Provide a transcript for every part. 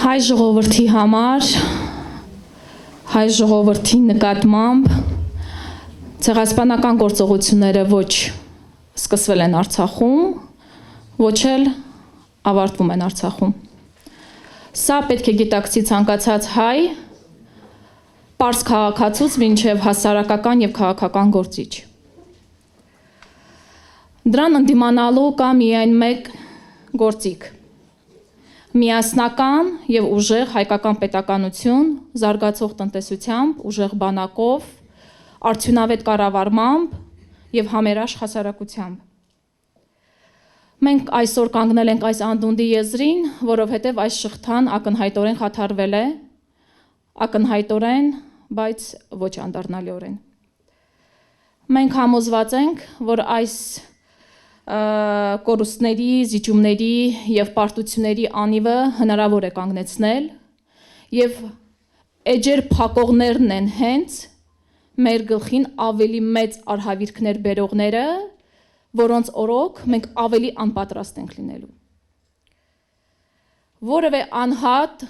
Հայ ժողովրդի համար, հայ ժողովրդի նկատմամբ ցեղասպանական գործողությունները ոչ սկսվել են Արցախում, ոչ էլ ավարտվում են Արցախում։ Սա պետք է գիտակցի ցանկացած հայ, պարզ քաղաքացուց մինչև հասարակական և քաղաքական գործիչ։ Դրան ընդդիմանալու կա միայն մեկ գործիք՝ միասնական և ուժեղ հայկական պետականություն, զարգացող տնտեսությամբ, ուժեղ բանակով, արդյունավետ կառավարմամբ և համերաշխ հասարակությամբ։ Մենք այսօր կանգնել ենք այս անդունդի եզրին, որովհետև այս շղթան ակնհայտորեն խաթարվել է, ակնհայտորեն, բայց ոչ անդառնալիորեն։ Մենք համոզված ենք, որ այս կորուստների, զիջումների և պարտությունների անիվը հնարավոր է կանգնեցնել և էջեր փակողներն են հենց մեր գլխին ավելի մեծ արհավիրքներ բերողները, որոնց օրոք մենք ավելի անպատրաստ ենք լինելու։ Որևէ անհատ,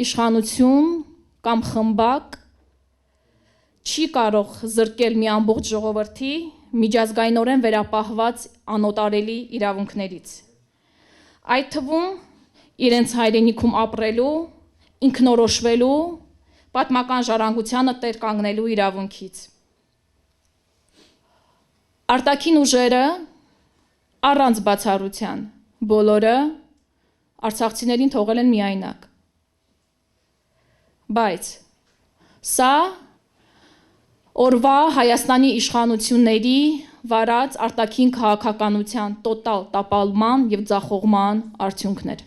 իշխանություն կամ խմբակ չի կարող զրկել մի ամբողջ ժողովրդի միջազգայինորեն վերապահված անոտարելի իրավունքներից, այդ թվում իրենց հայրենիքում ապրելու, ինքնորոշվելու, պատմական ժառանգությանը տեր կանգնելու իրավունքից։ Արտաքին ուժերը առանց բացառության բոլորը արցախցիներին թողել են միայնակ, բայց սա օրվա Հայաստանի իշխանությունների վարած արտաքին քաղաքականության տոտալ տապալման և ձախողման արդյունքն էր։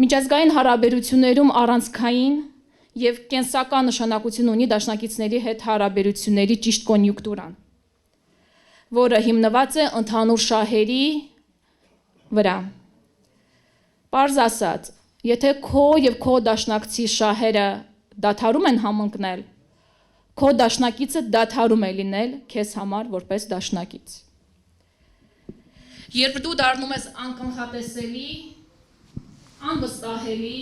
Միջազգային հարաբերություններում առանցքային և կենսական նշանակություն ունի դաշնակիցների հետ հարաբերությունների ճիշտ կոնյունկտուրան, որը հիմնված է ընդհանուր շահերի վրա։ Պարզ ասած, եթե քո և քո դաշնակցի շահերը դադարում են համընկնել, քո դաշնակիցը դադարում է լինել քեզ համար որպես դաշնակից։ Երբ դու դառնում ես անկանխատեսելի, անվստահելի,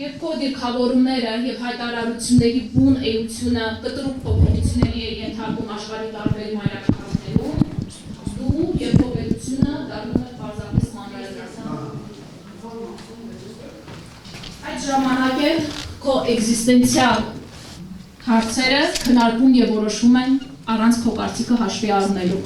երբ քո դիրքավորումները և հայտարարությունների բուն էությունը կտրուկ փոփոխությունների է ենթարկում աշխարհի տարբեր մայրաքաղաքներում, դու և քո պետությունը դառնում եք պարզապես մանրէական։ Այդ ժամանակ էլ քո էկզիստենցիալ հարցերը քննարկվում և որոշվում են առանց քո կարծիքը հաշվի առնելու։